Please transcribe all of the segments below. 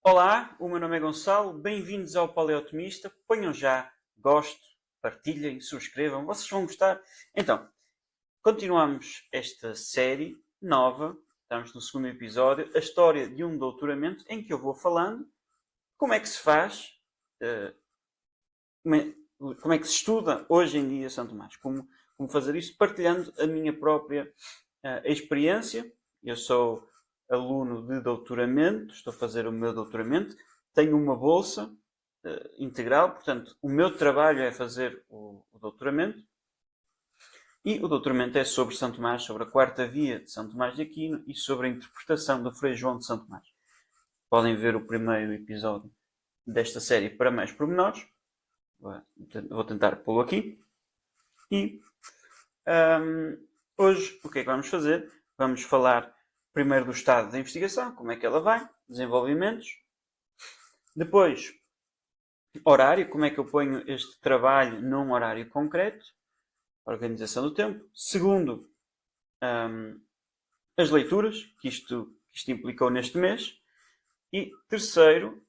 Olá, o meu nome é Gonçalo, bem-vindos ao Paleotomista. Ponham já gosto, partilhem, subscrevam, vocês vão gostar. Então, continuamos esta série nova, estamos no segundo episódio, a história de um doutoramento em que eu vou falando como é que se faz, eh, como é que se estuda hoje em dia São Tomás, como fazer isso, partilhando a minha própria experiência. Eu sou aluno de doutoramento, estou a fazer o meu doutoramento, tenho uma bolsa integral, portanto, o meu trabalho é fazer o doutoramento. E o doutoramento é sobre São Tomás, sobre a quarta via de São Tomás de Aquino e sobre a interpretação do Frei João de São Tomás. Podem ver o primeiro episódio desta série para mais pormenores. Vou tentar pô-lo aqui. E hoje o que é que vamos fazer? Vamos falar primeiro do estado da investigação, como é que ela vai, desenvolvimentos. Depois, horário, como é que eu ponho este trabalho num horário concreto, organização do tempo. Segundo, as leituras que isto implicou neste mês. E terceiro,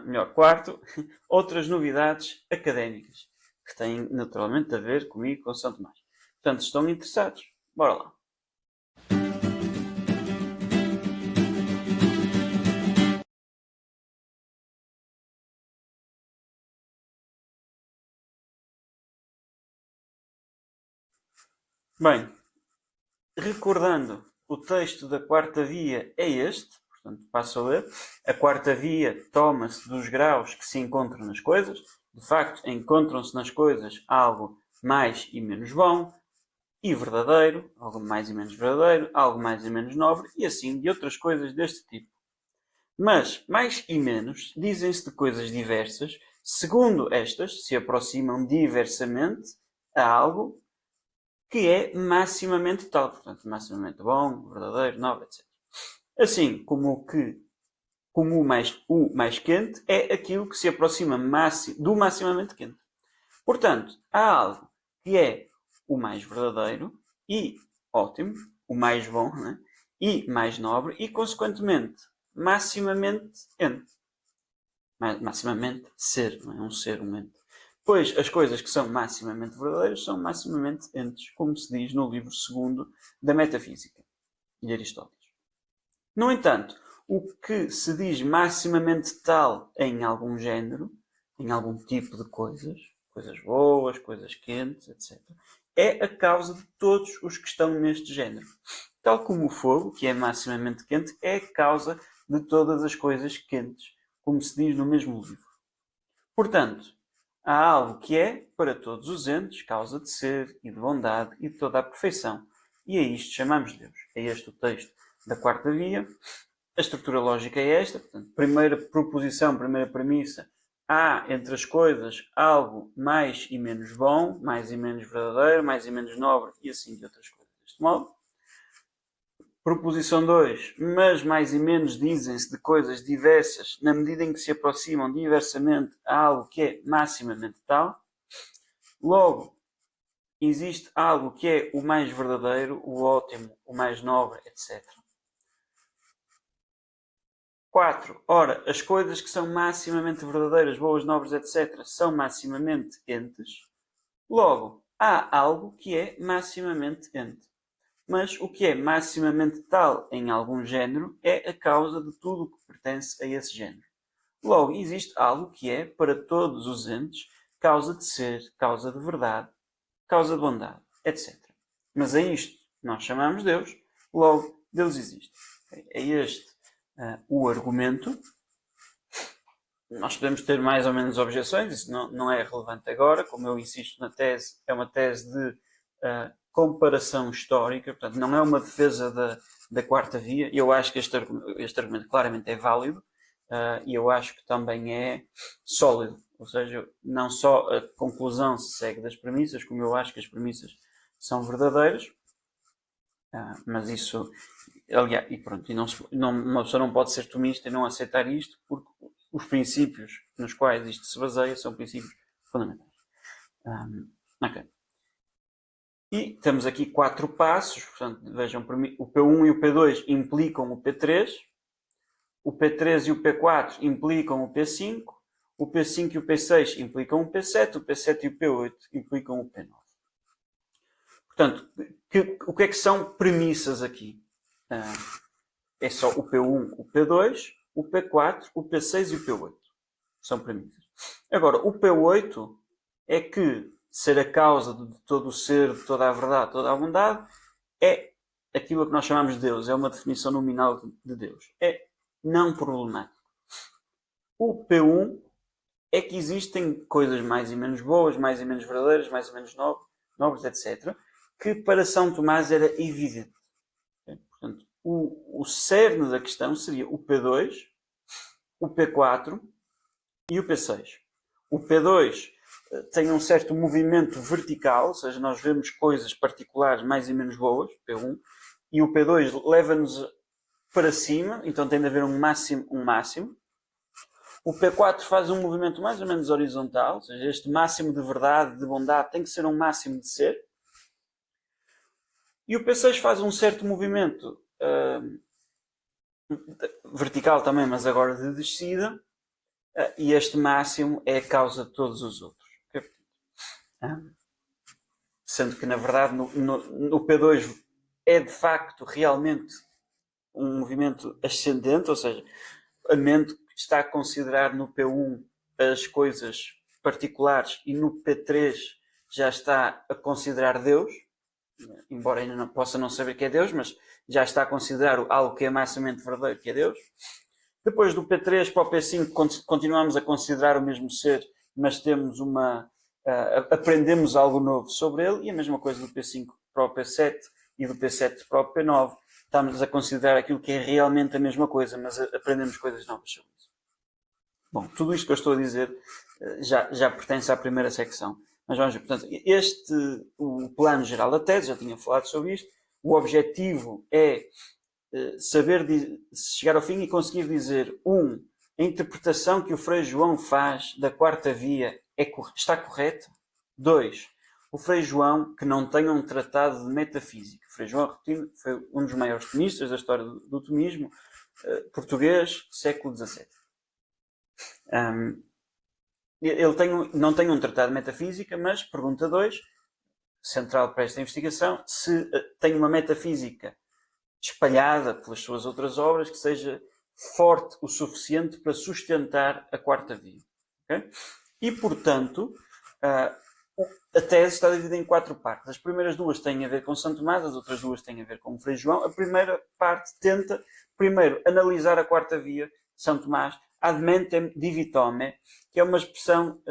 melhor, quarto, outras novidades académicas que têm naturalmente a ver comigo, com São Tomás. Portanto, estão interessados? Bora lá. Bem, recordando, o texto da quarta via é este, portanto passo a ler. A quarta via toma-se dos graus que se encontram nas coisas. De facto, encontram-se nas coisas algo mais e menos bom e verdadeiro, algo mais e menos verdadeiro, algo mais e menos nobre, e assim de outras coisas deste tipo. Mas mais e menos dizem-se de coisas diversas, segundo estas se aproximam diversamente a algo que é maximamente tal. Portanto, maximamente bom, verdadeiro, nobre, etc. Assim como o mais quente é aquilo que se aproxima do maximamente quente. Portanto, há algo que é o mais verdadeiro e ótimo, o mais bom, né? E mais nobre e, consequentemente, maximamente ente. Maximamente ser, não é um ser, um ente. Pois as coisas que são maximamente verdadeiras são maximamente entes, como se diz no livro segundo da Metafísica, de Aristóteles. No entanto, o que se diz maximamente tal em algum género, em algum tipo de coisas, coisas boas, coisas quentes, etc., é a causa de todos os que estão neste género. Tal como o fogo, que é maximamente quente, é a causa de todas as coisas quentes, como se diz no mesmo livro. Portanto, há algo que é, para todos os entes, causa de ser e de bondade e de toda a perfeição. E a isto chamamos Deus. É este o texto da quarta via. A estrutura lógica é esta. Portanto, primeira proposição, primeira premissa. Há entre as coisas algo mais e menos bom, mais e menos verdadeiro, mais e menos nobre e assim de outras coisas deste modo. Proposição 2. Mas mais e menos dizem-se de coisas diversas na medida em que se aproximam diversamente a algo que é maximamente tal. Logo, existe algo que é o mais verdadeiro, o ótimo, o mais nobre, etc. 4. Ora, as coisas que são maximamente verdadeiras, boas, nobres, etc., são maximamente entes. Logo, há algo que é maximamente ente. Mas o que é maximamente tal em algum género é a causa de tudo o que pertence a esse género. Logo, existe algo que é, para todos os entes, causa de ser, causa de verdade, causa de bondade, etc. Mas a isto nós chamamos Deus, logo, Deus existe. É este o argumento. Nós podemos ter mais ou menos objeções, isso não é relevante agora, como eu insisto na tese, é uma tese de comparação histórica, portanto não é uma defesa da quarta via. Eu acho que este argumento claramente é válido e eu acho que também é sólido, ou seja, não só a conclusão se segue das premissas, como eu acho que as premissas são verdadeiras, mas isso, aliás, e pronto, uma pessoa não pode ser tomista e não aceitar isto, porque os princípios nos quais isto se baseia são princípios fundamentais. Ok. E temos aqui 4 passos, portanto, vejam, o P1 e o P2 implicam o P3. o P3 e o P4 implicam o P5, o P5 e o P6 implicam o P7, o P7 e o P8 implicam o P9. Portanto, o que é que são premissas aqui? É só o P1, o P2, o P4, o P6 e o P8. São premissas. Agora, o P8 é que ser a causa de todo o ser, de toda a verdade, toda a bondade, é aquilo que nós chamamos de Deus. É uma definição nominal de Deus. É não problemático. O P1 é que existem coisas mais e menos boas, mais e menos verdadeiras, mais e menos nobres, etc., que para São Tomás era evidente. Portanto, o cerne da questão seria o P2, o P4 e o P6. O P2 tem um certo movimento vertical, ou seja, nós vemos coisas particulares mais e menos boas, P1, e o P2 leva-nos para cima, então tem de haver um máximo. O P4 faz um movimento mais ou menos horizontal, ou seja, este máximo de verdade, de bondade, tem que ser um máximo de ser. E o P6 faz um certo movimento vertical também, mas agora de descida, e este máximo é a causa de todos os outros. Sendo que, na verdade, no P2 é de facto realmente um movimento ascendente, ou seja, a mente está a considerar no P1 as coisas particulares e no P3 já está a considerar Deus, embora ainda não possa não saber que é Deus, mas já está a considerar algo que é maximamente verdadeiro, que é Deus. Depois do P3 para o P5 continuamos a considerar o mesmo ser, mas temos aprendemos algo novo sobre ele, e a mesma coisa do P5 para o P7 e do P7 para o P9. Estamos a considerar aquilo que é realmente a mesma coisa, mas aprendemos coisas novas sobre isso. Bom, tudo isto que eu estou a dizer já pertence à primeira secção. Mas vamos ver, portanto, o plano geral da tese, já tinha falado sobre isto, o objetivo é saber chegar ao fim e conseguir dizer, a interpretação que o Frei João faz da quarta via está correta? 2. O Frei João, que não tem um tratado de metafísica. O Frei João, repetindo, foi um dos maiores tomistas da história do tomismo português, século XVII. Ele não tem um tratado de metafísica, mas, pergunta 2, central para esta investigação, se tem uma metafísica espalhada pelas suas outras obras que seja forte o suficiente para sustentar a quarta via. Okay? E, portanto, a tese está dividida em 4 partes. As primeiras 2 têm a ver com São Tomás, as outras 2 têm a ver com o Frei João. A primeira parte tenta, primeiro, analisar a quarta via de São Tomás, ad mentem divitome, que é uma expressão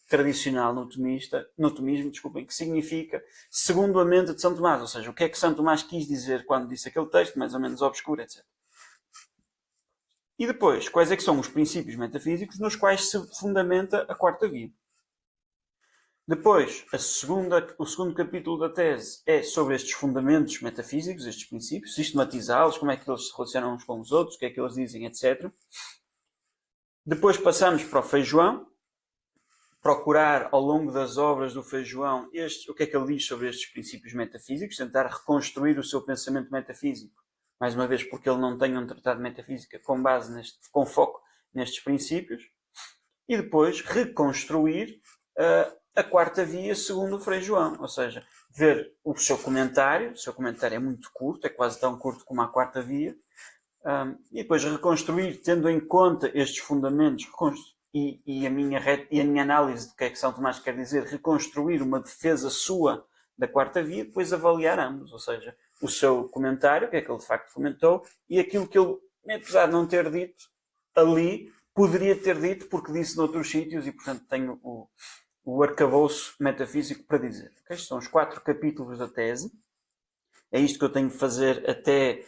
tradicional no tomismo, que significa segundo a mente de São Tomás, ou seja, o que é que São Tomás quis dizer quando disse aquele texto, mais ou menos obscuro, etc. E depois, quais é que são os princípios metafísicos nos quais se fundamenta a quarta via. Depois, o segundo capítulo da tese é sobre estes fundamentos metafísicos, estes princípios, sistematizá-los, como é que eles se relacionam uns com os outros, o que é que eles dizem, etc. Depois passamos para o Frei João, procurar ao longo das obras do Frei João o que é que ele diz sobre estes princípios metafísicos, tentar reconstruir o seu pensamento metafísico, mais uma vez porque ele não tem um tratado de metafísica com foco nestes princípios, e depois reconstruir a quarta via segundo o Frei João, ou seja, ver o seu comentário é muito curto, é quase tão curto como a quarta via, e depois reconstruir, tendo em conta estes fundamentos e a minha análise do que é que São Tomás quer dizer, reconstruir uma defesa sua da quarta via, depois avaliar ambos, ou seja, o seu comentário, o que é que ele de facto comentou, e aquilo que ele, apesar de não ter dito ali, poderia ter dito porque disse noutros sítios e, portanto, tenho o arcabouço metafísico para dizer. Okay? Estes são os 4 capítulos da tese. É isto que eu tenho de fazer até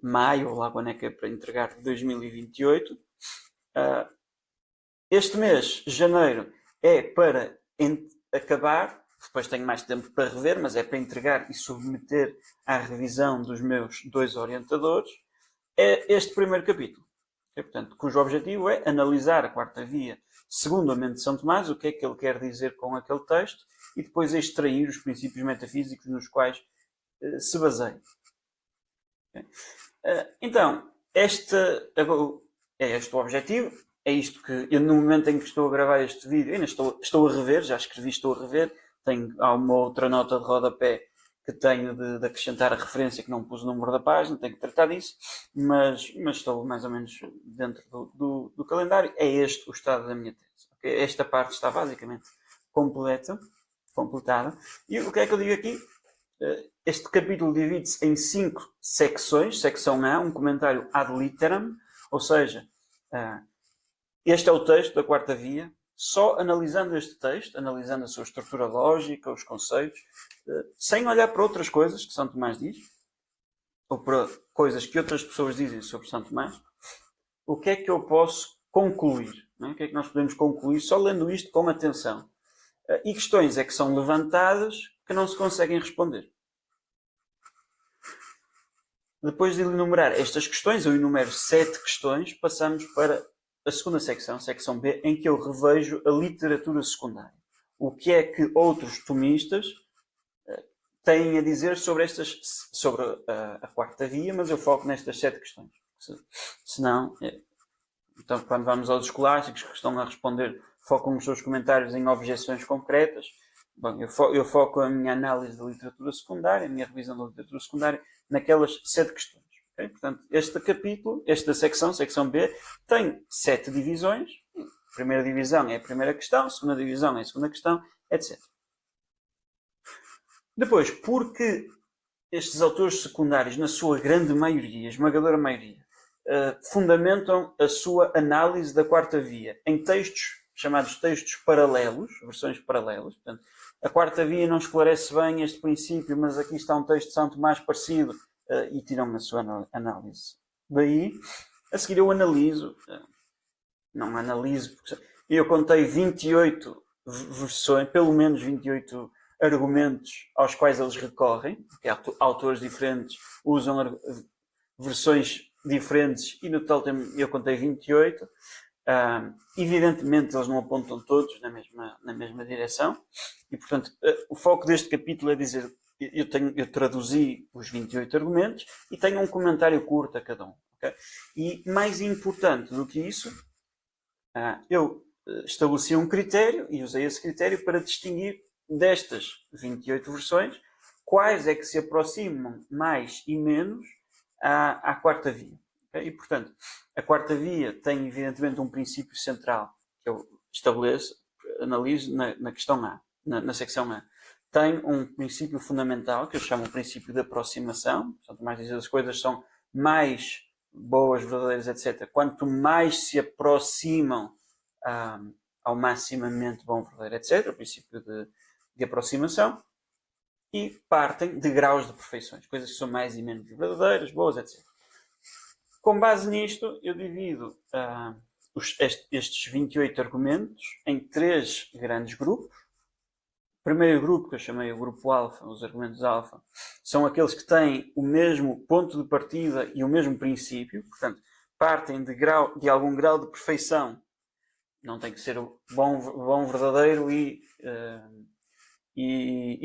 maio, lá quando é que é para entregar, de 2028. Este mês, janeiro, é para acabar, depois tenho mais tempo para rever, mas é para entregar e submeter à revisão dos meus 2 orientadores, é este primeiro capítulo. Portanto, cujo objetivo é analisar a quarta via segundo a mente de São Tomás, o que é que ele quer dizer com aquele texto, e depois extrair os princípios metafísicos nos quais se baseia. Então, é este o objetivo, é isto que eu, no momento em que estou a gravar este vídeo, ainda estou a rever, já escrevi, estou a rever, há uma outra nota de rodapé que tenho de acrescentar a referência, que não pus o número da página, tenho que tratar disso, mas estou mais ou menos dentro do calendário. É este o estado da minha tese. Okay? Esta parte está basicamente completada. E o que é que eu digo aqui? Este capítulo divide-se em 5 secções. Secção A, um comentário ad literam, ou seja, este é o texto da quarta via. Só analisando este texto, analisando a sua estrutura lógica, os conceitos, sem olhar para outras coisas que São Tomás diz, ou para coisas que outras pessoas dizem sobre São Tomás, o que é que eu posso concluir? Não é? O que é que nós podemos concluir só lendo isto com atenção? E questões é que são levantadas que não se conseguem responder. Depois de enumerar estas questões, eu enumero 7 questões, passamos para a segunda secção, secção B, em que eu revejo a literatura secundária. O que é que outros tomistas têm a dizer sobre a quarta via, mas eu foco nestas 7 questões. Senão, então, quando vamos aos escolásticos que estão a responder, focam os seus comentários em objeções concretas. Bom, eu foco a minha análise da literatura secundária, a minha revisão da literatura secundária, naquelas 7 questões. Okay? Portanto, este capítulo, esta secção B, tem 7 divisões. A primeira divisão é a primeira questão, a segunda divisão é a segunda questão, etc. Depois, porque estes autores secundários, na sua grande maioria, esmagadora maioria, fundamentam a sua análise da quarta via em textos chamados textos paralelos, versões paralelas. Portanto, a quarta via não esclarece bem este princípio, mas aqui está um texto de São Tomás parecido, e tiram a sua análise. Daí, a seguir eu analiso, não analiso, porque eu contei 28 versões, pelo menos 28 argumentos aos quais eles recorrem, porque autores diferentes usam versões diferentes, e no total eu contei 28. Evidentemente eles não apontam todos na mesma direção, e portanto o foco deste capítulo é dizer, eu traduzi os 28 argumentos e tenho um comentário curto a cada um. Okay? E mais importante do que isso, eu estabeleci um critério e usei esse critério para distinguir destas 28 versões quais é que se aproximam mais e menos à quarta via. Okay? E, portanto, a quarta via tem, evidentemente, um princípio central que eu estabeleço, analiso na questão A, na secção A. Tem um princípio fundamental que eu chamo o princípio de aproximação. Portanto, mais dizer, as coisas são mais boas, verdadeiras, etc. Quanto mais se aproximam ao maximamente bom, verdadeiro, etc. O princípio de aproximação. E partem de graus de perfeições, coisas que são mais e menos verdadeiras, boas, etc. Com base nisto, eu divido estes 28 argumentos em 3 grandes grupos. O primeiro grupo, que eu chamei o grupo alfa, os argumentos alfa, são aqueles que têm o mesmo ponto de partida e o mesmo princípio, portanto, partem de algum grau de perfeição. Não tem que ser bom, verdadeiro e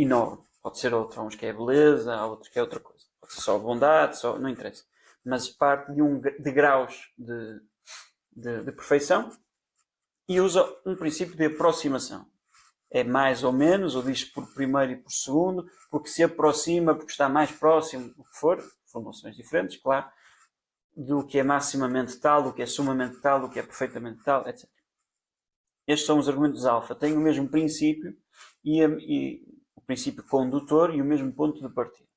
nobre. Pode ser outro, há uns que é beleza, há outros que é outra coisa. Pode ser só bondade, não interessa. Mas parte de graus de perfeição e usa um princípio de aproximação. É mais ou menos, ou diz por primeiro e por segundo, porque se aproxima, porque está mais próximo, o que for, formulações diferentes, claro, do que é maximamente tal, do que é sumamente tal, do que é perfeitamente tal, etc. Estes são os argumentos alfa. Têm o mesmo princípio e o princípio condutor e o mesmo ponto de partida.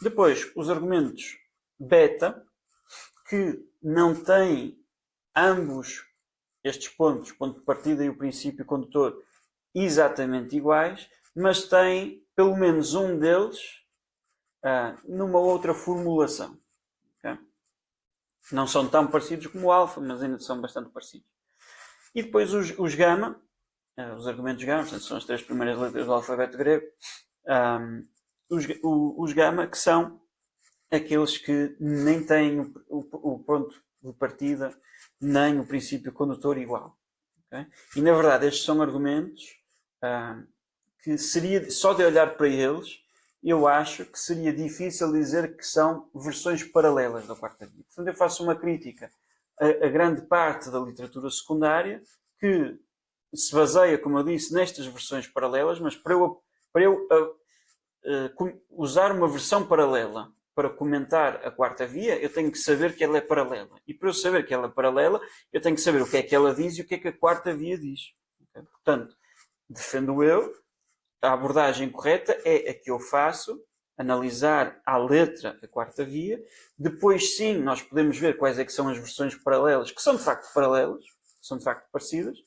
Depois, os argumentos beta, que não têm ambos estes pontos, o ponto de partida e o princípio condutor, exatamente iguais, mas têm pelo menos um deles numa outra formulação. Okay? Não são tão parecidos como o alfa, mas ainda são bastante parecidos. E depois os gama, os argumentos gama, portanto, são as 3 primeiras letras do alfabeto grego, os gama, que são aqueles que nem têm o ponto de partida nem o princípio condutor igual. Okay? E na verdade estes são argumentos que seria só de olhar para eles eu acho que seria difícil dizer que são versões paralelas da quarta via. Portanto, eu faço uma crítica a grande parte da literatura secundária que se baseia, como eu disse, nestas versões paralelas, mas para eu usar uma versão paralela para comentar a quarta via, eu tenho que saber que ela é paralela. E para eu saber que ela é paralela, eu tenho que saber o que é que ela diz e o que é que a quarta via diz. Portanto, defendo eu, a abordagem correta é a que eu faço, analisar à letra a quarta via. Depois, sim, nós podemos ver quais é que são as versões paralelas, que são de facto paralelas, são de facto parecidas.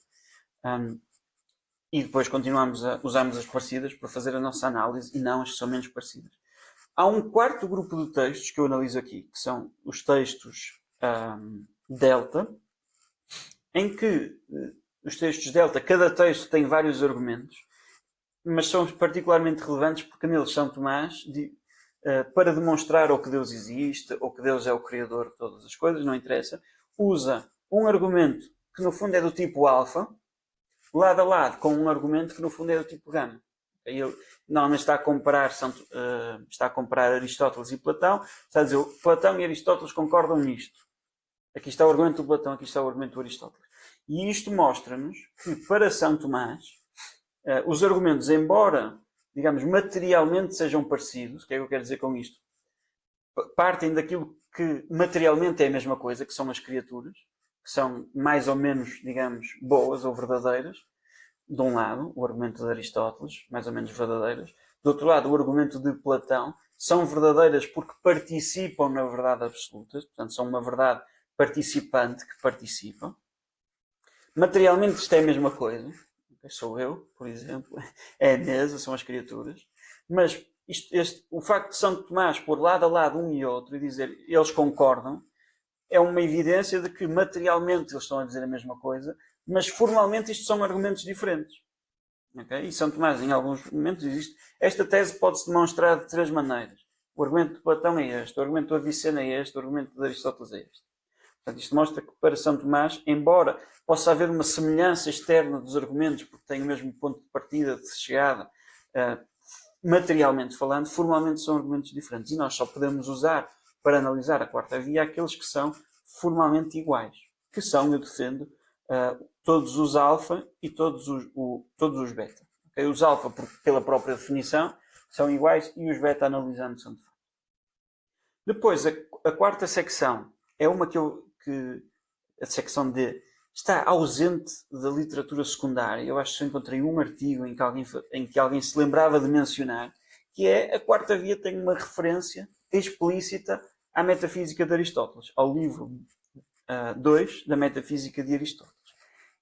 E depois continuamos a usarmos as parecidas para fazer a nossa análise e não as que são menos parecidas. Há um quarto grupo de textos que eu analiso aqui, que são os textos delta, em que os textos delta, cada texto tem vários argumentos, mas são particularmente relevantes porque neles São Tomás, para demonstrar ou que Deus existe, ou que Deus é o Criador de todas as coisas, não interessa, usa um argumento que no fundo é do tipo alfa, lado a lado com um argumento que no fundo é do tipo gama. Ele normalmente está a comparar Aristóteles e Platão, está a dizer Platão e Aristóteles concordam nisto. Aqui está o argumento do Platão, aqui está o argumento do Aristóteles. E isto mostra-nos que para São Tomás, os argumentos, embora, digamos, materialmente sejam parecidos, o que é que eu quero dizer com isto? Partem daquilo que materialmente é a mesma coisa, que são as criaturas, que são mais ou menos, digamos, boas ou verdadeiras, de um lado, o argumento de Aristóteles, mais ou menos verdadeiras. Do outro lado, o argumento de Platão, são verdadeiras porque participam na verdade absoluta, portanto, são uma verdade participante que participa. Materialmente isto é a mesma coisa. Sou eu, por exemplo. É a mesa, são as criaturas. Mas o facto de São Tomás pôr lado a lado um e outro e dizer eles concordam, é uma evidência de que materialmente eles estão a dizer a mesma coisa, mas formalmente isto são argumentos diferentes. Okay? E São Tomás, em alguns momentos, existe. Esta tese pode-se demonstrar de três maneiras. O argumento de Platão é este, o argumento do Avicena é este, o argumento de Aristóteles é este. Portanto, isto mostra que para São Tomás, embora possa haver uma semelhança externa dos argumentos, porque têm o mesmo ponto de partida, de chegada, materialmente falando, formalmente são argumentos diferentes. E nós só podemos usar para analisar a quarta via aqueles que são formalmente iguais, que são, eu defendo, todos os alfa e todos os beta. Okay? Os alfa, pela própria definição, são iguais e os beta, analisando, são de facto. Depois, a quarta secção é uma que a secção D está ausente da literatura secundária. Eu acho que só encontrei um artigo em que alguém se lembrava de mencionar, que é a quarta via tem uma referência explícita à metafísica de Aristóteles, ao livro 2 da metafísica de Aristóteles.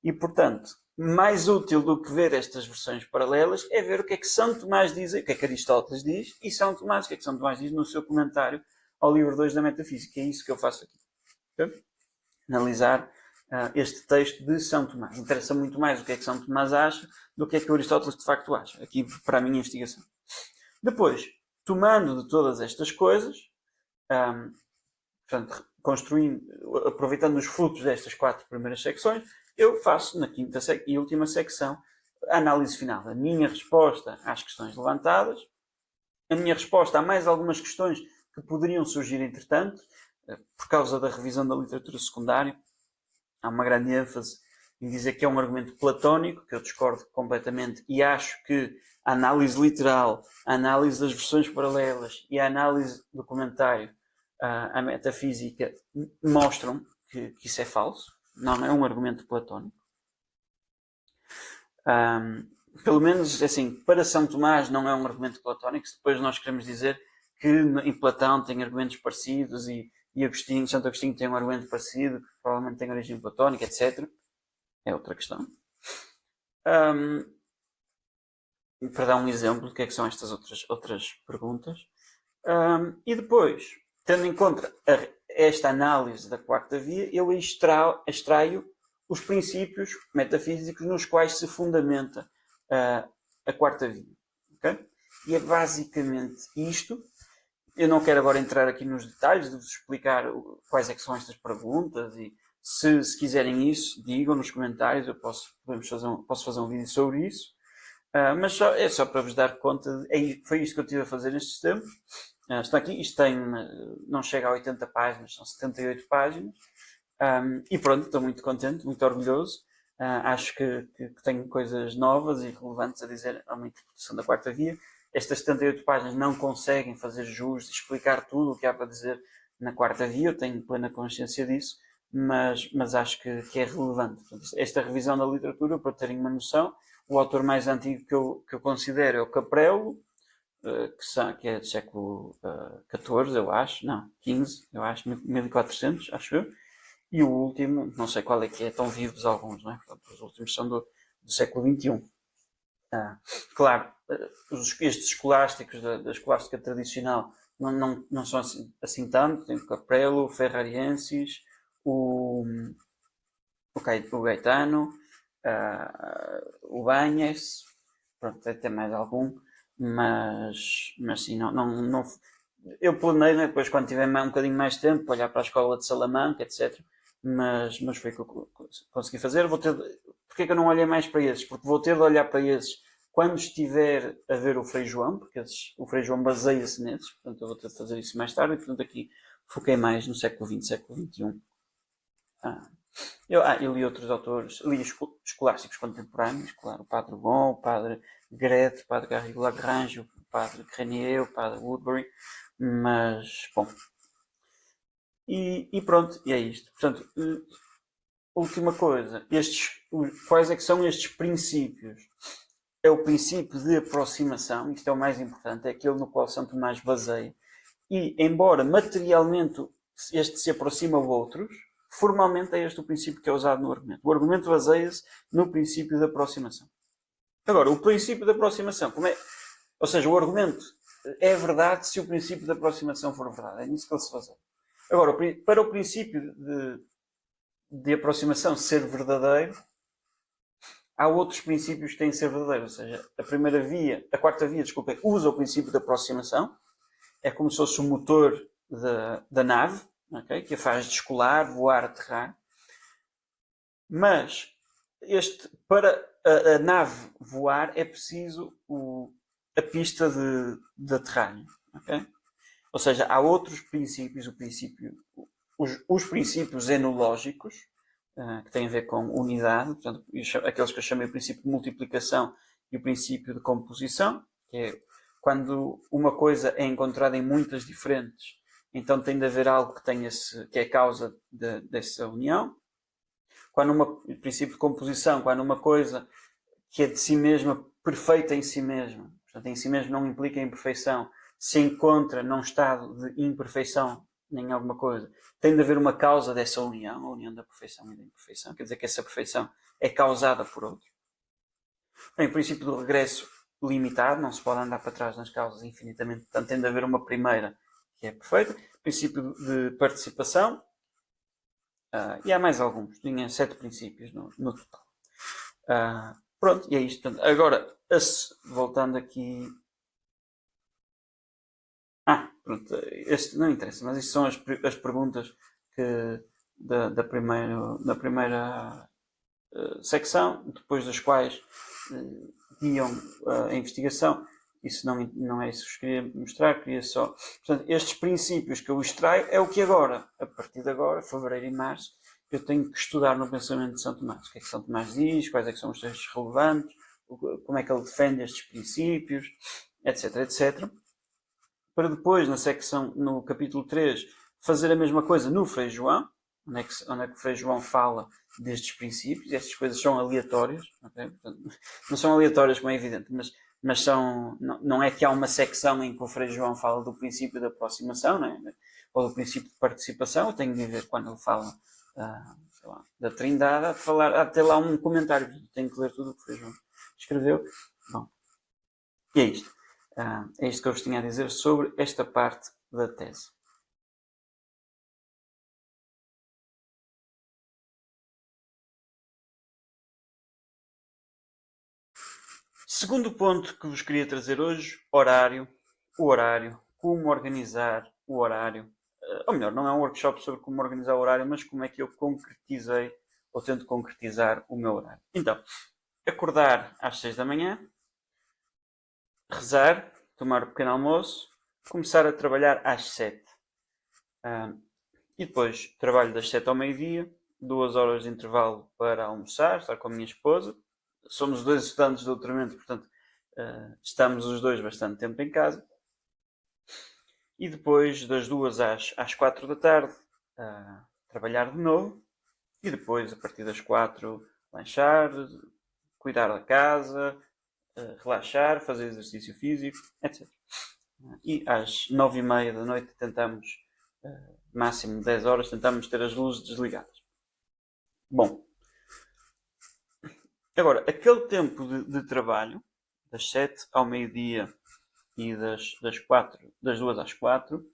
E, portanto, mais útil do que ver estas versões paralelas é ver o que é que São Tomás diz, o que é que Aristóteles diz, e São Tomás, o que é que São Tomás diz no seu comentário ao livro 2 da metafísica. É isso que eu faço aqui. Okay? Analisar este texto de São Tomás. Interessa muito mais o que é que São Tomás acha do que é que Aristóteles de facto acha, aqui para a minha investigação. Depois, tomando de todas estas coisas, portanto, aproveitando os frutos destas 4 primeiras secções, eu faço na quinta e última secção a análise final. A minha resposta às questões levantadas, a minha resposta a mais algumas questões que poderiam surgir entretanto, por causa da revisão da literatura secundária. Há uma grande ênfase em dizer que é um argumento platónico, que eu discordo completamente, e acho que a análise literal, a análise das versões paralelas e a análise do comentário à metafísica mostram que isso é falso. Não é um argumento platónico. Pelo menos, assim, para São Tomás não é um argumento platónico. Depois nós queremos dizer que em Platão tem argumentos parecidos e Santo Agostinho tem um argumento parecido, que provavelmente tem origem platónica, etc. É outra questão. Para dar um exemplo do que é que são estas outras perguntas. E depois, tendo em conta esta análise da quarta via, eu extraio os princípios metafísicos nos quais se fundamenta a quarta via. Okay? E é basicamente isto. Eu não quero agora entrar aqui nos detalhes de vos explicar quais é que são estas perguntas e se quiserem isso, digam nos comentários, posso fazer um vídeo sobre isso. Mas é só para vos dar conta, foi isto que eu estive a fazer nestes tempos. Está aqui, isto tem, não chega a 80 páginas, são 78 páginas. E pronto, estou muito contente, muito orgulhoso. Acho que tenho coisas novas e relevantes a dizer a uma interpretação da quarta via. Estas 78 páginas não conseguem fazer jus e explicar tudo o que há para dizer na quarta via, eu tenho plena consciência disso, mas acho que é relevante. Portanto, esta revisão da literatura, para terem uma noção, o autor mais antigo que eu considero é o Caprelo, que é do século XIV, eu acho, não, XV, eu acho, 1400, acho eu. E o último, não sei qual é que é, estão vivos alguns, não é? Portanto, os últimos são do século XXI. Claro, estes escolásticos da escolástica tradicional não são assim tanto. Tem o Caprelo, o Ferrariensis, o, o Gaetano, o Banhas, pronto, deve ter mais algum, mas sim, não eu planeio, né, depois quando tiver um bocadinho mais tempo, olhar para a escola de Salamanca, etc. Mas foi o que eu consegui fazer. Porquê que eu não olhei mais para esses? Porque vou ter de olhar para esses quando estiver a ver o Frei João, porque o Frei João baseia-se nesses, portanto eu vou ter de fazer isso mais tarde, e portanto aqui foquei mais no século XX, século XXI. Eu li outros autores, li escolásticos contemporâneos, claro, o Padre Bon, o Padre Gret, o Padre Garrigou Lagrange, o Padre Grenier, o Padre Woodbury, mas, bom, e pronto, e é isto. Portanto, última coisa, quais é que são estes princípios? É o princípio de aproximação, isto é o mais importante, é aquele no qual São Tomás baseia. E, embora materialmente este se aproxima de outros, formalmente é este o princípio que é usado no argumento. O argumento baseia-se no princípio de aproximação. Agora, o princípio de aproximação, ou seja, o argumento é verdade se o princípio de aproximação for verdade. É nisso que ele se baseia. Agora, para o princípio de aproximação ser verdadeiro, há outros princípios que têm de ser verdadeiros. Ou seja, a quarta via, desculpem, usa o princípio de aproximação. É como se fosse o motor da nave, okay? Que a faz descolar, voar, aterrar. Mas para a nave voar é preciso a pista de aterragem. Okay? Ou seja, há outros princípios, os princípios enológicos, que têm a ver com unidade, portanto, aqueles que eu chamei o princípio de multiplicação e o princípio de composição, que é quando uma coisa é encontrada em muitas diferentes, então tem de haver algo que é a causa dessa união. O princípio de composição, quando uma coisa que é de si mesma, perfeita em si mesma, portanto, em si mesma não implica imperfeição, se encontra num estado de imperfeição em alguma coisa, tem de haver uma causa dessa união, a união da perfeição e da imperfeição, quer dizer que essa perfeição é causada por outro. Tem o princípio do regresso limitado, não se pode andar para trás nas causas infinitamente, portanto tem de haver uma primeira que é perfeita. Princípio de participação, e há mais alguns, tinha 7 princípios no total. Pronto, e é isto. Agora, voltando aqui. Pronto, este não interessa, mas isto são as perguntas que da primeira secção, depois das quais guiam a investigação. Isso não é isso que eu queria mostrar, queria só. Portanto, estes princípios que eu extraio é o que agora, a partir de agora, fevereiro e março, eu tenho que estudar no pensamento de São Tomás. O que é que São Tomás diz, quais é que são os textos relevantes, como é que ele defende estes princípios, etc, etc. Para depois, no capítulo 3, fazer a mesma coisa no Frei João, onde é que o Frei João fala destes princípios. Estas coisas são aleatórias, okay? Portanto, não são aleatórias como é evidente, mas não é que há uma secção em que o Frei João fala do princípio da aproximação, não é? Ou do princípio de participação. Eu tenho de ver quando ele fala da Trindade, há de ter lá um comentário, tenho que ler tudo o que o Frei João escreveu. Bom, e é isto. É isto que eu vos tinha a dizer sobre esta parte da tese. Segundo ponto que vos queria trazer hoje, horário. O horário. Como organizar o horário. Ou melhor, não é um workshop sobre como organizar o horário, mas como é que eu concretizei ou tento concretizar o meu horário. Então, acordar às 6 da manhã, rezar, tomar o pequeno almoço, começar a trabalhar às 7. E depois trabalho das 7 ao meio-dia, 2 horas de intervalo para almoçar, estar com a minha esposa. Somos dois estudantes de doutoramento, portanto, estamos os dois bastante tempo em casa. E depois, das 2 às 4 da tarde, trabalhar de novo. E depois, a partir das 4, lanchar, cuidar da casa, relaxar, fazer exercício físico, etc. E às 9h30 da noite tentamos, máximo 10 horas, tentamos ter as luzes desligadas. Bom, agora, aquele tempo de trabalho, das 7 ao meio-dia e das 2 às 4,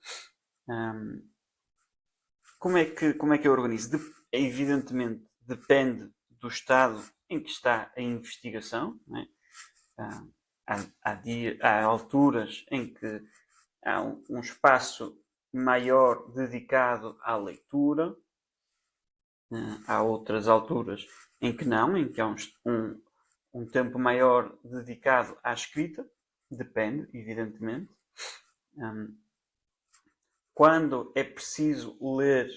como é que eu organizo? Evidentemente, depende do estado em que está a investigação. Não é? Há alturas em que há um espaço maior dedicado à leitura, há outras alturas em que não, em que há um tempo maior dedicado à escrita, depende, evidentemente. Quando é preciso ler,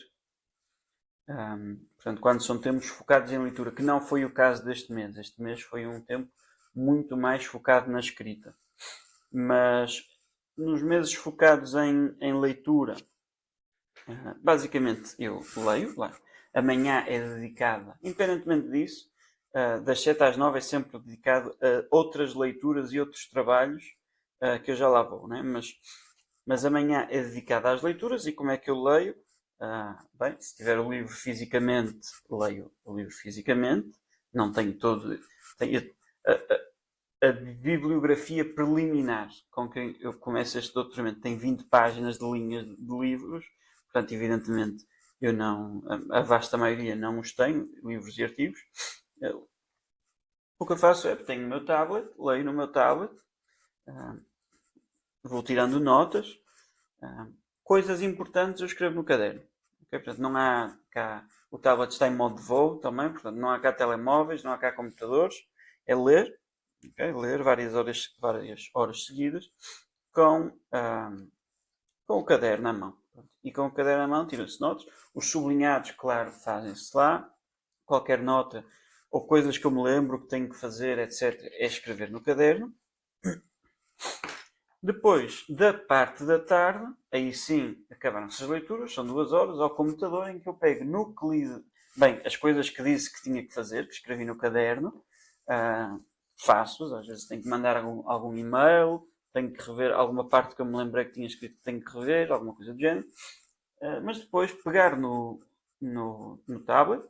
portanto, quando são tempos focados em leitura, que não foi o caso deste mês. Este mês foi um tempo muito mais focado na escrita. Mas nos meses focados em leitura, basicamente eu leio. A manhã é dedicada, independentemente disso, das 7 às 9 é sempre dedicado a outras leituras e outros trabalhos que eu já lá vou, né? Mas a manhã é dedicada às leituras. E como é que eu leio? Bem, se tiver o livro fisicamente, leio o livro fisicamente. Não tenho todo... Tenho a bibliografia preliminar com que eu começo este doutoramento tem 20 páginas de linhas de livros. Portanto, evidentemente, eu não... A vasta maioria não os tenho, livros e artigos. O que eu faço é, tenho o meu tablet, leio no meu tablet, vou tirando notas, coisas importantes eu escrevo no caderno. Okay? Portanto, não há cá... O tablet está em modo de voo também, portanto, não há cá telemóveis, não há cá computadores. É ler, okay? Ler várias horas seguidas com o caderno à mão. E com o caderno à mão tiram-se notas. Os sublinhados, claro, fazem-se lá. Qualquer nota ou coisas que eu me lembro que tenho que fazer, etc., é escrever no caderno. Depois, da parte da tarde, aí sim acabaram-se as leituras, são 2 horas ao computador em que eu pego no que li, bem, as coisas que disse que tinha que fazer, que escrevi no caderno, faço-as. Às vezes tenho que mandar algum e-mail, tenho que rever alguma parte que eu me lembrei que tinha escrito que tenho que rever, alguma coisa do género. Mas depois pegar no tablet,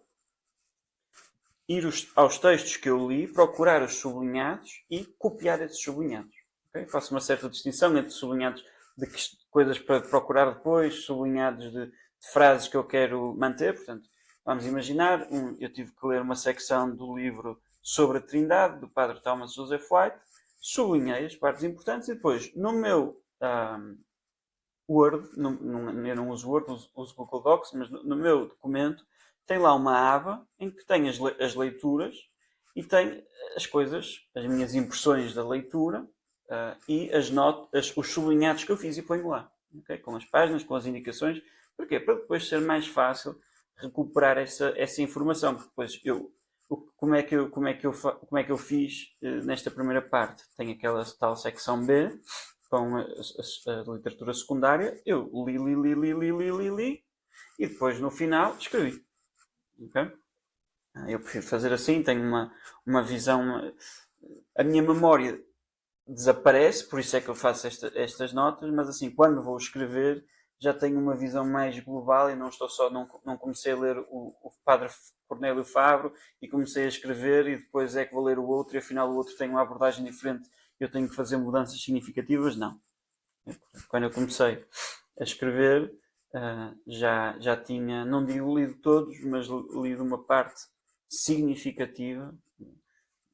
ir aos textos que eu li, procurar os sublinhados e copiar esses sublinhados. Okay? Faço uma certa distinção entre sublinhados de coisas para procurar depois, sublinhados de frases que eu quero manter. Portanto, vamos imaginar, eu tive que ler uma secção do livro sobre a Trindade, do Padre Thomas Joseph White, sublinhei as partes importantes e depois, no meu Word, eu não uso Word, uso Google Docs, mas no meu documento tem lá uma aba em que tem as leituras e tem as coisas, as minhas impressões da leitura e os sublinhados que eu fiz e ponho lá. Okay? Com as páginas, com as indicações. Porquê? Para depois ser mais fácil recuperar essa informação. Porque depois como é que eu fiz nesta primeira parte? Tem aquela tal secção B com a literatura secundária. Eu li e depois no final escrevi. Okay? Eu prefiro fazer assim, tenho uma visão. A minha memória desaparece, por isso é que eu faço estas notas, mas assim, quando vou escrever, já tenho uma visão mais global e não estou só, não comecei a ler o Padre Cornélio Fabro e comecei a escrever e depois é que vou ler o outro e afinal o outro tem uma abordagem diferente, eu tenho que fazer mudanças significativas. Não. Quando eu comecei a escrever, já tinha, não digo lido todos, mas lido uma parte significativa,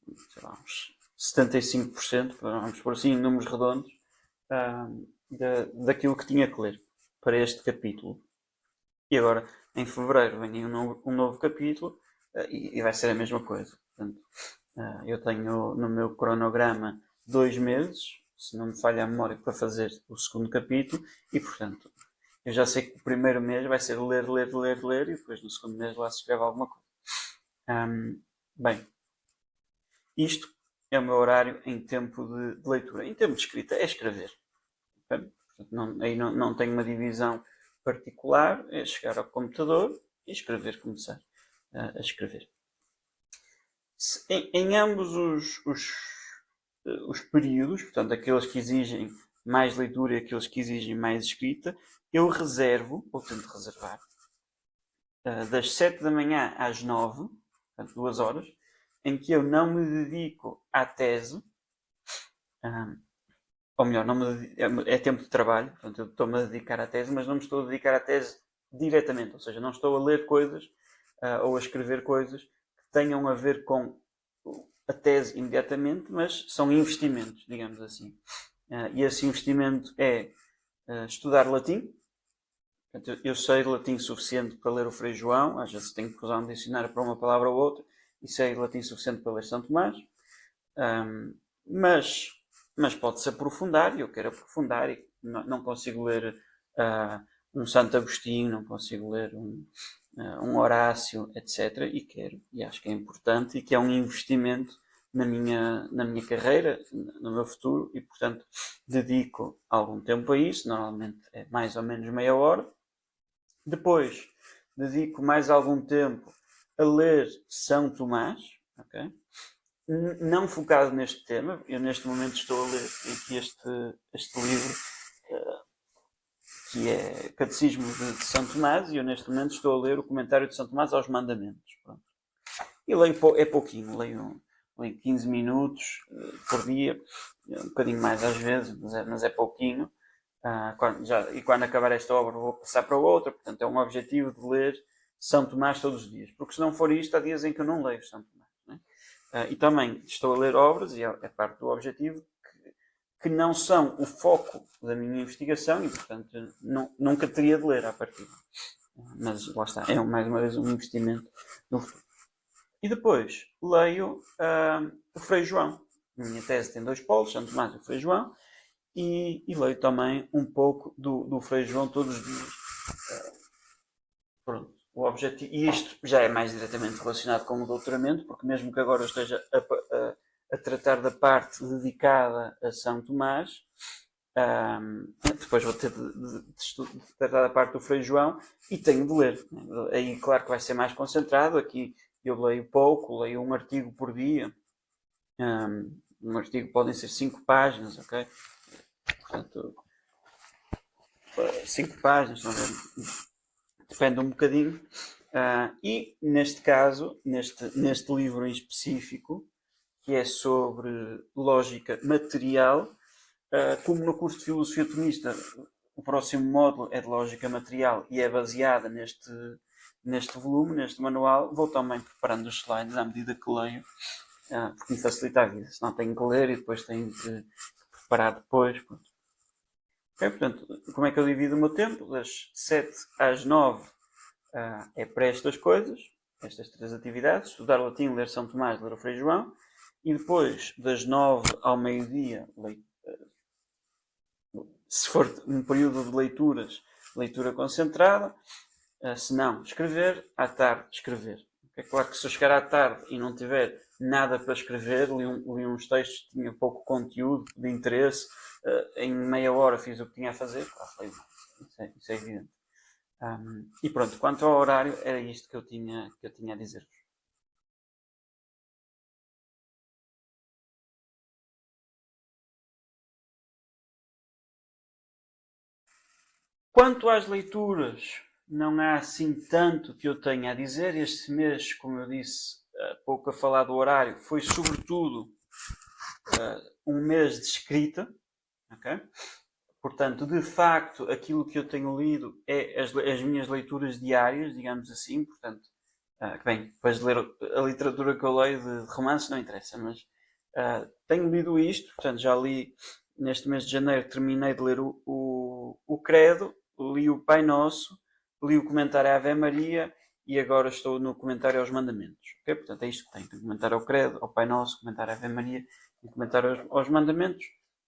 sei lá, uns 75%, vamos por assim, em números redondos, daquilo que tinha que ler para este capítulo. E agora, em fevereiro, vem um novo capítulo e vai ser a mesma coisa. Portanto, eu tenho no meu cronograma 2 meses, se não me falha a memória, para fazer o segundo capítulo e, portanto, eu já sei que o primeiro mês vai ser ler, ler, ler, ler e depois no segundo mês lá se escreve alguma coisa. Bem, isto é o meu horário em tempo de leitura. Em tempo de escrita é escrever. Okay? Portanto, aí não tenho uma divisão particular, é chegar ao computador e escrever, começar a escrever. Em ambos os períodos, portanto, aqueles que exigem mais leitura e aqueles que exigem mais escrita, eu reservo, ou tento reservar, das 7 da manhã às 9, portanto 2 horas, em que eu não me dedico à tese, ou melhor, não me é tempo de trabalho, portanto eu estou-me a dedicar à tese, mas não me estou a dedicar à tese diretamente, ou seja, não estou a ler coisas ou a escrever coisas que tenham a ver com a tese imediatamente, mas são investimentos, digamos assim. E esse investimento é estudar latim. Portanto, eu sei latim suficiente para ler o Frei João, às vezes tenho que usar um dicionário para uma palavra ou outra, e sei latim suficiente para ler São Tomás. Mas pode-se aprofundar, e eu quero aprofundar, e não consigo ler um Santo Agostinho, não consigo ler um Horácio, etc. E quero, e acho que é importante, e que é um investimento na minha carreira, no meu futuro, e portanto dedico algum tempo a isso, normalmente é mais ou menos meia hora. Depois dedico mais algum tempo a ler São Tomás, ok? Não focado neste tema, eu neste momento estou a ler aqui este livro que é Catecismo de São Tomás, e eu neste momento estou a ler o comentário de São Tomás aos Mandamentos. Pronto. E leio pouquinho, leio 15 minutos por dia, um bocadinho mais às vezes, mas é pouquinho. Quando acabar esta obra vou passar para outra, portanto é um objetivo de ler São Tomás todos os dias, porque se não for isto, há dias em que eu não leio São Tomás. Não é? E também estou a ler obras, e é parte do objetivo, que não são o foco da minha investigação e, portanto, nunca teria de ler à partida. Mas lá está, é mais uma vez um investimento no futuro. E depois leio o Frei João. A minha tese tem 2 polos, São Tomás e o Frei João, e leio também um pouco do Frei João todos os dias. Pronto, o objetivo, e isto já é mais diretamente relacionado com o doutoramento, porque mesmo que agora eu esteja a tratar da parte dedicada a São Tomás, depois vou ter de tratar da parte do Frei João e tenho de ler. Aí claro que vai ser mais concentrado, aqui eu leio pouco, leio um artigo por dia. Um artigo podem ser 5 páginas, ok? Portanto, 5 páginas, depende um bocadinho. E neste caso, neste livro em específico, que é sobre lógica material, como no curso de Filosofia Tomista o próximo módulo é de lógica material e é baseada neste volume, neste manual, vou também preparando os slides à medida que leio, porque me facilita a vida, senão tenho que ler e depois tenho que preparar depois. Okay, portanto, como é que eu divido o meu tempo? Das 7 às 9 é para estas coisas, estas 3 atividades: estudar latim, ler São Tomás, ler o Frei João, e depois das 9 ao meio-dia, se for um período de leituras, leitura concentrada, se não, escrever, à tarde, escrever. É claro que se eu chegar à tarde e não tiver nada para escrever, li uns textos, tinha pouco conteúdo de interesse, em meia hora fiz o que tinha a fazer, isso é evidente. E pronto, quanto ao horário, era isto que eu tinha a dizer-vos. Quanto às leituras, não há assim tanto que eu tenha a dizer. Este mês, como eu disse há pouco a falar do horário, foi sobretudo um mês de escrita. Okay? Portanto, de facto, aquilo que eu tenho lido é as minhas leituras diárias, digamos assim. Portanto, bem, depois de ler a literatura que eu leio de romances não interessa, mas tenho lido isto. Portanto, já li neste mês de janeiro, terminei de ler o Credo, li o Pai Nosso, li o comentário à Ave Maria e agora estou no comentário aos Mandamentos. Okay? Portanto, é isto que tenho. Tenho comentário ao Credo, ao Pai Nosso, comentário à Ave Maria e comentário aos Mandamentos.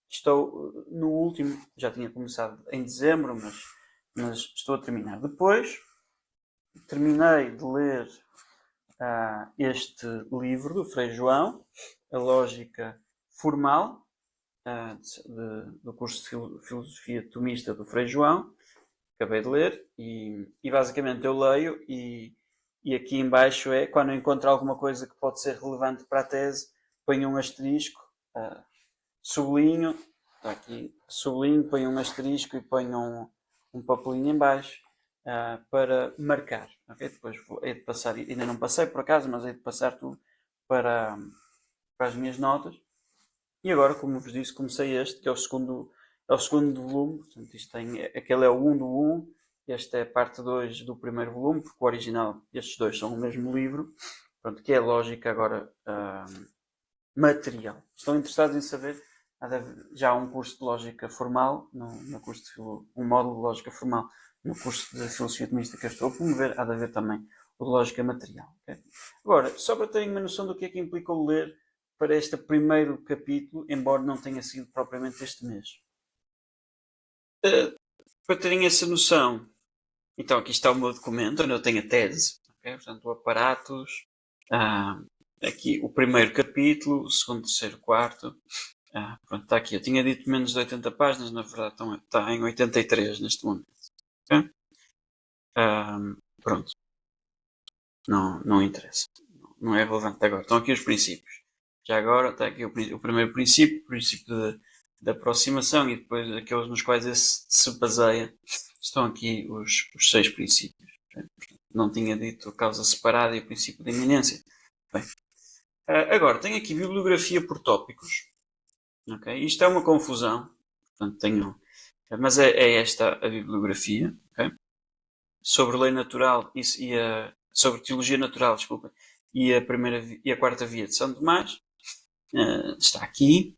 estou no último, já tinha começado em dezembro, mas estou a terminar. Depois, terminei de ler este livro do Frei João, A Lógica Formal, do curso de Filosofia Tomista do Frei João. Acabei de ler e basicamente eu leio e aqui embaixo é quando eu encontro alguma coisa que pode ser relevante para a tese, ponho um asterisco, sublinho, está aqui, sublinho, ponho um asterisco e ponho um papelinho em baixo para marcar. Okay? Depois hei de passar, ainda não passei por acaso, mas hei de passar tudo para as minhas notas. E agora, como vos disse, comecei este, que é o segundo volume. Portanto, isto aquele é o 1 do 1, este é a parte 2 do primeiro volume, porque o original, estes dois são o mesmo livro. Pronto, que é a lógica agora material. Estão interessados em saber? Já há um curso de lógica formal, no curso um módulo de lógica formal no curso de filosofia tomista que eu estou a promover, há de haver também o de lógica material. Okay? Agora, só para terem uma noção do que é que implicou ler para este primeiro capítulo, embora não tenha sido propriamente este mês. Para terem essa noção, então aqui está o meu documento, onde eu tenho a tese, okay? Portanto, o aparatos, aqui o primeiro capítulo, o segundo, terceiro, quarto. Pronto, está aqui. Eu tinha dito menos de 80 páginas, na verdade está em 83 neste momento. Okay? Pronto. Não interessa. Não é relevante agora. Estão aqui os princípios. Já agora está aqui o primeiro princípio, o princípio de aproximação e depois aqueles nos quais esse se baseia. Estão aqui os 6 princípios. Não tinha dito a causa separada e o princípio de iminência. Bem, agora, tenho aqui bibliografia por tópicos. Okay? Isto é uma confusão. Portanto, mas é esta a bibliografia. Okay? Sobre lei natural sobre teologia natural, desculpa, e a quarta via de São Tomás. Está aqui.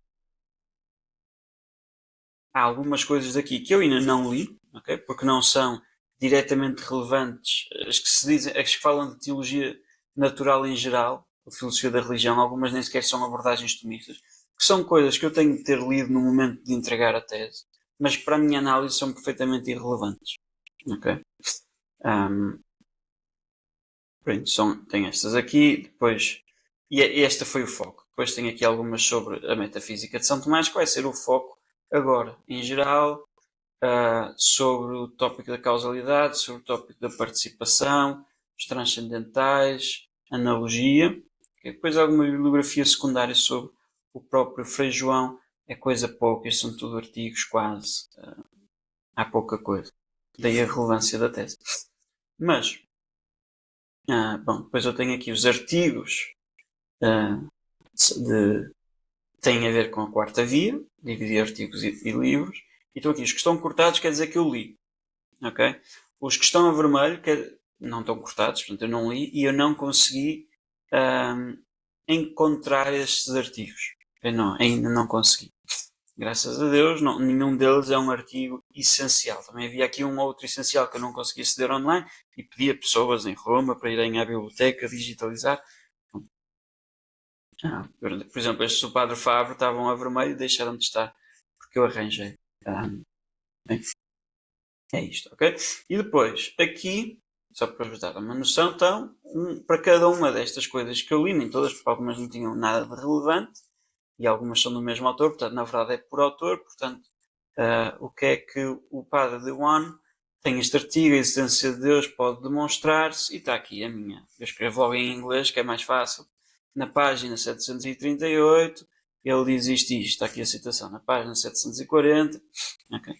Há algumas coisas daqui que eu ainda não li, okay? Porque não são diretamente relevantes. As que se dizem, as que falam de teologia natural em geral, ou filosofia da religião, algumas nem sequer são abordagens tomistas, que são coisas que eu tenho de ter lido no momento de entregar a tese, mas que para a minha análise são perfeitamente irrelevantes. Okay? Tem estas aqui, depois. E esta foi o foco. Depois tem aqui algumas sobre a metafísica de São Tomás, que vai ser o foco agora, em geral, sobre o tópico da causalidade, sobre o tópico da participação, os transcendentais, analogia. E depois alguma bibliografia secundária sobre o próprio Frei João. É coisa pouca, são tudo artigos quase. Há pouca coisa. Daí a relevância da tese. Mas, bom, depois eu tenho aqui os artigos têm a ver com a quarta via, dividir artigos e livros. E estão aqui, os que estão cortados quer dizer que eu li. Okay? Os que estão a vermelho não estão cortados, portanto eu não li e eu não consegui encontrar estes artigos. Ainda não consegui. Graças a Deus, nenhum deles é um artigo essencial. Também havia aqui um outro essencial que eu não conseguia aceder online e pedia pessoas em Roma para irem à biblioteca digitalizar. Por exemplo, estes do Padre Fábio estavam a vermelho e deixaram de estar porque eu arranjei. É isto, ok? E depois, aqui, só para vos dar uma noção, então, para cada uma destas coisas que eu li, nem todas, porque algumas não tinham nada de relevante, e algumas são do mesmo autor, portanto, na verdade é por autor, portanto, o que é que o Padre de One tem este artigo, a existência de Deus pode demonstrar-se, e está aqui a minha. Eu escrevo logo em inglês, que é mais fácil. Na página 738, ele diz isto, está aqui a citação, na página 740, ok?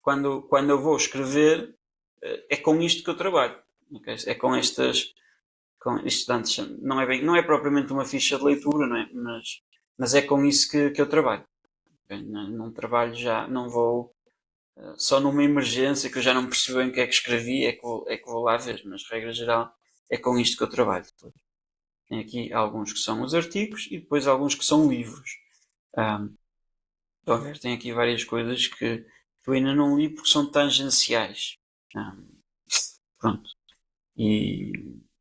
Quando eu vou escrever, é com isto que eu trabalho. Okay? É com estas. Antes, não é propriamente uma ficha de leitura, não é? Mas é com isso que eu trabalho. Okay? Não trabalho já, não vou. Só numa emergência que eu já não percebi bem o que é que escrevi, é que vou lá ver. Mas, regra geral, é com isto que eu trabalho. Tem aqui alguns que são os artigos e depois alguns que são livros. Estão a ver? Tem aqui várias coisas que eu ainda não li porque são tangenciais. Pronto. E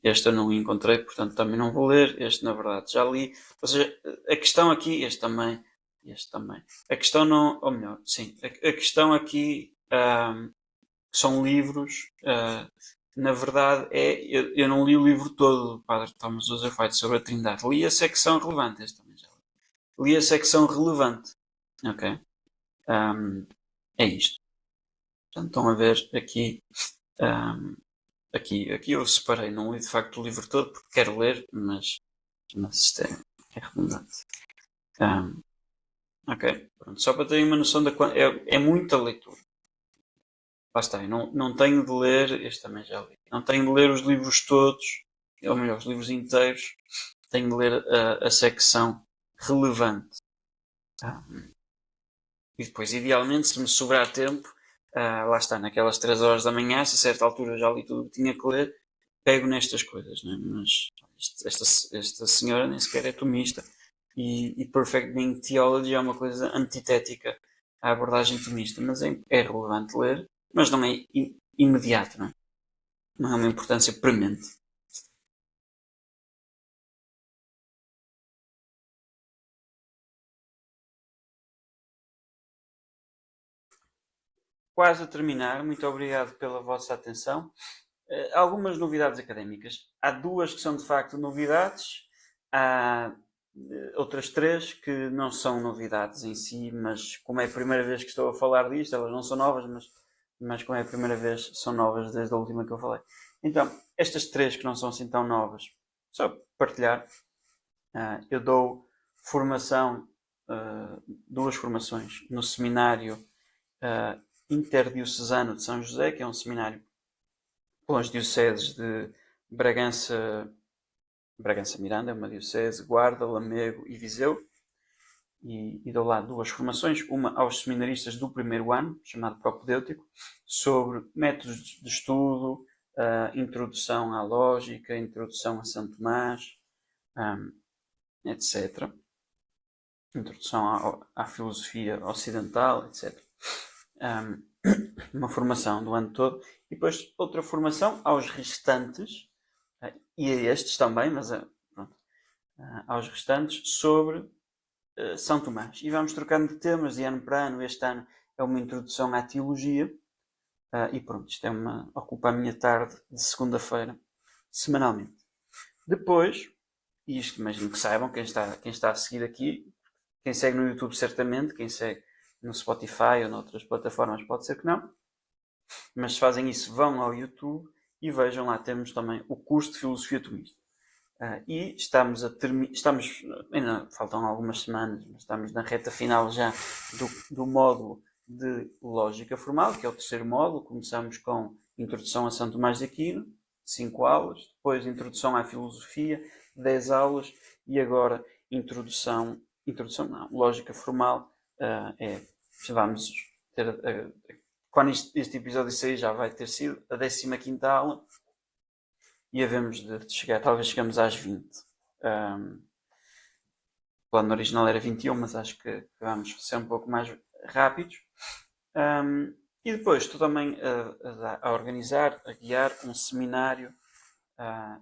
este eu não encontrei, portanto também não vou ler. Este, na verdade, já li. Ou seja, a questão aqui, este também, este também. A questão não, ou melhor, sim, a questão aqui são livros. Na verdade, eu não li o livro todo do Padre Thomas Joseph White sobre a Trindade. Li a secção relevante, este também já li. Li a secção relevante. Ok? É isto. Portanto, estão a ver aqui. Aqui eu separei, não li de facto o livro todo porque quero ler, mas isto é redundante. Ok, pronto, só para terem uma noção é muita leitura. Lá está, eu não tenho de ler, este também já li, não tenho de ler os livros todos, ou melhor, os livros inteiros, tenho de ler a secção relevante. E depois, idealmente, se me sobrar tempo, lá está, naquelas 3 horas da manhã, se a certa altura eu já li tudo o que tinha que ler, pego nestas coisas, né? Mas esta senhora nem sequer é tomista. E Perfect Being Theology é uma coisa antitética à abordagem tomista, mas é relevante ler, mas não é imediato, não é? Não é uma importância premente. Quase a terminar, muito obrigado pela vossa atenção. Algumas novidades académicas. Há duas que são de facto novidades, há outras três que não são novidades em si, mas como é a primeira vez que estou a falar disto, elas não são novas, mas como é a primeira vez, são novas desde a última que eu falei. Então, estas três que não são assim tão novas, só partilhar, eu dou formação, duas formações no seminário interdiocesano de São José, que é um seminário com as dioceses de Bragança, Bragança Miranda, é uma diocese, Guarda, Lamego e Viseu. E dou lá duas formações, uma aos seminaristas do primeiro ano, chamado propedêutico, sobre métodos de estudo, introdução à lógica, introdução a Santo Tomás, etc. Introdução à filosofia ocidental, etc. Uma formação do ano todo. E depois outra formação aos restantes, e a estes também, mas pronto, aos restantes, sobre São Tomás. E vamos trocando de temas de ano para ano. Este ano é uma introdução à teologia. E pronto, isto ocupa a minha tarde de segunda-feira, semanalmente. Depois, e isto imagino que saibam, quem está a seguir aqui, quem segue no YouTube certamente, quem segue no Spotify ou noutras plataformas pode ser que não, mas se fazem isso, vão ao YouTube e vejam lá, temos também o curso de Filosofia Tomista. E estamos a terminar, ainda faltam algumas semanas, mas estamos na reta final já do módulo de Lógica Formal, que é o terceiro módulo. Começamos com Introdução a São Tomás de Aquino, 5 aulas, depois Introdução à Filosofia, 10 aulas, e agora Introdução não, Lógica Formal, vamos ter, quando este episódio sair já vai ter sido a 15ª aula, e havemos de chegar, talvez chegamos às 20. O plano original era 21, mas acho que vamos ser um pouco mais rápidos. E depois estou também a organizar, a guiar um seminário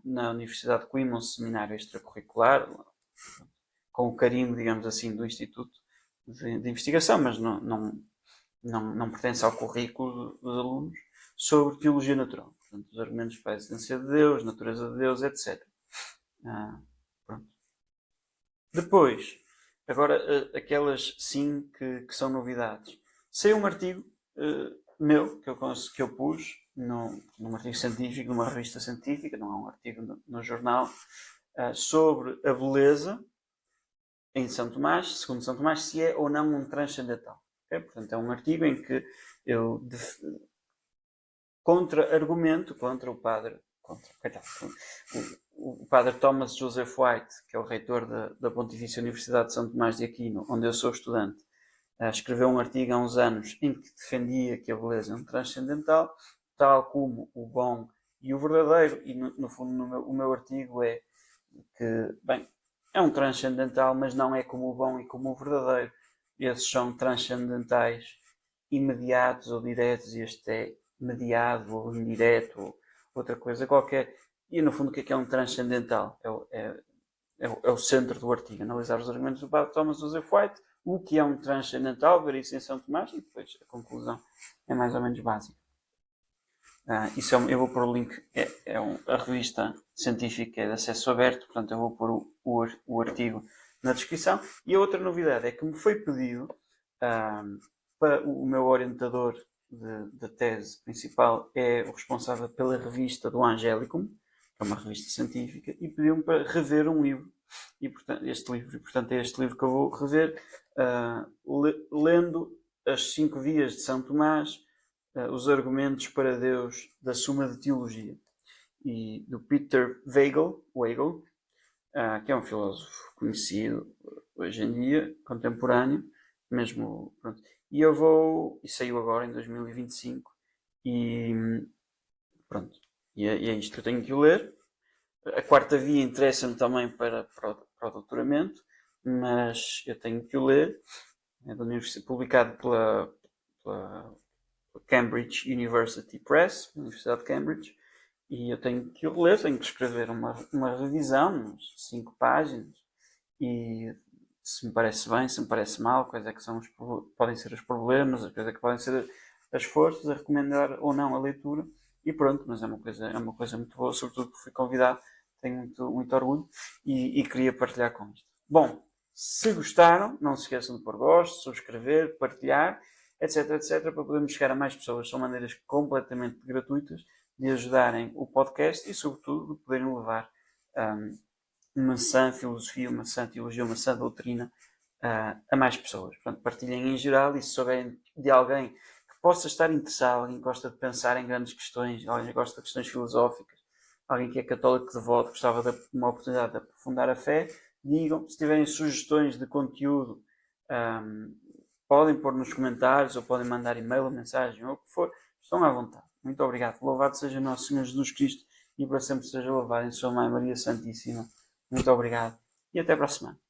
na Universidade de Coimbra, um seminário extracurricular, com o carimbo, digamos assim, do Instituto de Investigação, mas não pertence ao currículo dos alunos, sobre teologia natural. Portanto, os argumentos para a existência de Deus, natureza de Deus, etc. Pronto. Depois, agora aquelas sim que são novidades. Saiu um artigo meu que eu pus num artigo científico, numa revista científica, não é um artigo no jornal, sobre a beleza em São Tomás, segundo São Tomás, se é ou não um transcendental. Okay? Portanto, é um artigo em que eu contra-argumento contra o padre, o padre Thomas Joseph White, que é o reitor da Pontifícia Universidade de São Tomás de Aquino, onde eu sou estudante, escreveu um artigo há uns anos em que defendia que a beleza é um transcendental, tal como o bom e o verdadeiro, e no fundo o meu artigo é que, bem, é um transcendental, mas não é como o bom e como o verdadeiro. Esses são transcendentais imediatos ou diretos, e este é mediado ou indireto ou outra coisa qualquer. E no fundo, o que é um transcendental? É o centro do artigo. Analisar os argumentos do padre Thomas Joseph White, o que é um transcendental, ver isso em São Tomás, e depois a conclusão é mais ou menos básica. Eu vou pôr o link, a revista científica é de acesso aberto, portanto eu vou pôr o artigo na descrição. E a outra novidade é que me foi pedido para o meu orientador de tese principal é o responsável pela revista do Angélicum, que é uma revista científica, e pediu-me para rever um livro. E portanto, é este livro que eu vou rever, lendo as 5 vias de São Tomás, os argumentos para Deus da Suma de Teologia, e do Peter Weigel, que é um filósofo conhecido hoje em dia, contemporâneo, mesmo, pronto. E saiu agora em 2025, e pronto, e é isto que eu tenho que o ler. A quarta via interessa-me também para o doutoramento, mas eu tenho que o ler. É da universidade, publicado pela Cambridge University Press, Universidade de Cambridge, e eu tenho que o ler, tenho que escrever uma revisão, 5 páginas, e se me parece bem, se me parece mal, quais é que podem ser os problemas, quais é que podem ser as forças a recomendar ou não a leitura, e pronto, mas é uma coisa muito boa, sobretudo porque fui convidado, tenho muito orgulho, e queria partilhar com isto. Bom, se gostaram, não se esqueçam de pôr gosto, subscrever, partilhar, etc, etc, para podermos chegar a mais pessoas. São maneiras completamente gratuitas de ajudarem o podcast e, sobretudo, de poderem levar uma sã filosofia, uma sã teologia, uma sã doutrina a mais pessoas. Portanto, partilhem em geral, e se souberem de alguém que possa estar interessado, alguém que gosta de pensar em grandes questões, alguém que gosta de questões filosóficas, alguém que é católico devoto, gostava de uma oportunidade de aprofundar a fé, digam. Se tiverem sugestões de conteúdo, podem pôr nos comentários, ou podem mandar e-mail ou mensagem, ou o que for. Estão à vontade. Muito obrigado. Louvado seja nosso Senhor Jesus Cristo, e para sempre seja louvado em sua Mãe Maria Santíssima. Muito obrigado e até para a semana.